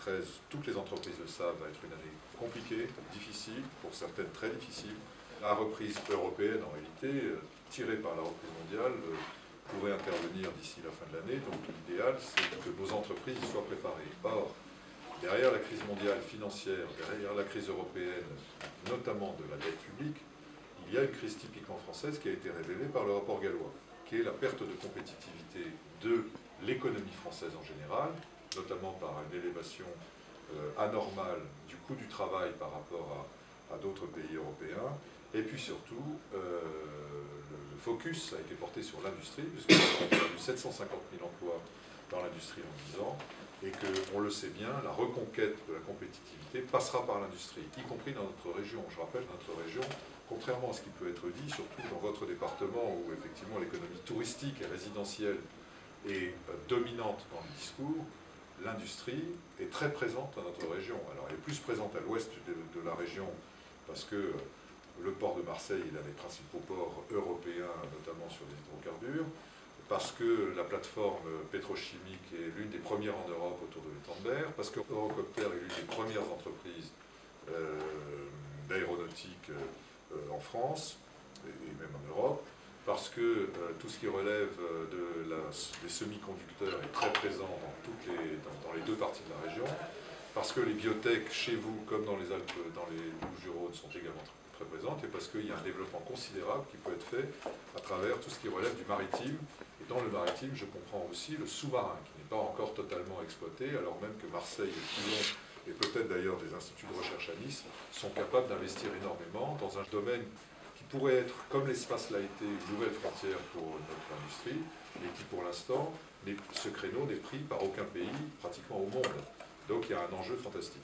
2013, toutes les entreprises le savent, va être une année compliquée, difficile, pour certaines très difficile. La reprise européenne, en réalité, tirée par la reprise mondiale, pourrait intervenir d'ici la fin de l'année. Donc l'idéal, c'est que nos entreprises y soient préparées. Or, derrière la crise mondiale financière, derrière la crise européenne, notamment de la dette publique, il y a une crise typiquement française qui a été révélée par le rapport Gallois, qui est la perte de compétitivité de l'économie française en général, notamment par une élévation anormale du coût du travail par rapport à d'autres pays européens, et puis surtout, le focus a été porté sur l'industrie, puisqu'on a perdu 750 000 emplois dans l'industrie en 10 ans, et qu'on le sait bien, la reconquête de la compétitivité passera par l'industrie, y compris dans notre région. Je rappelle, notre région, contrairement à ce qui peut être dit, surtout dans votre département où effectivement l'économie touristique et résidentielle est dominante dans le discours, l'industrie est très présente dans notre région. Alors elle est plus présente à l'ouest de la région parce que le port de Marseille est l'un des principaux ports européens, notamment sur les hydrocarbures, parce que la plateforme pétrochimique est l'une des premières en Europe autour de l'étang de Berre, parce que Eurocopter est l'une des premières entreprises d'aéronautique en France, et même en Europe, parce que tout ce qui relève des semi-conducteurs est très présent dans les deux parties de la région, parce que les biotech chez vous, comme dans les Alpes, dans les Bouches-du-Rhône, sont également très présentes, et parce qu'il y a un développement considérable qui peut être fait à travers tout ce qui relève du maritime. Et dans le maritime, je comprends aussi le sous-marin, qui n'est pas encore totalement exploité, alors même que Marseille et Toulon, et peut-être d'ailleurs des instituts de recherche à Nice, sont capables d'investir énormément dans un domaine qui pourrait être, comme l'espace l'a été, une nouvelle frontière pour notre industrie, mais qui pour l'instant, ce créneau n'est pris par aucun pays pratiquement au monde. Donc il y a un enjeu fantastique.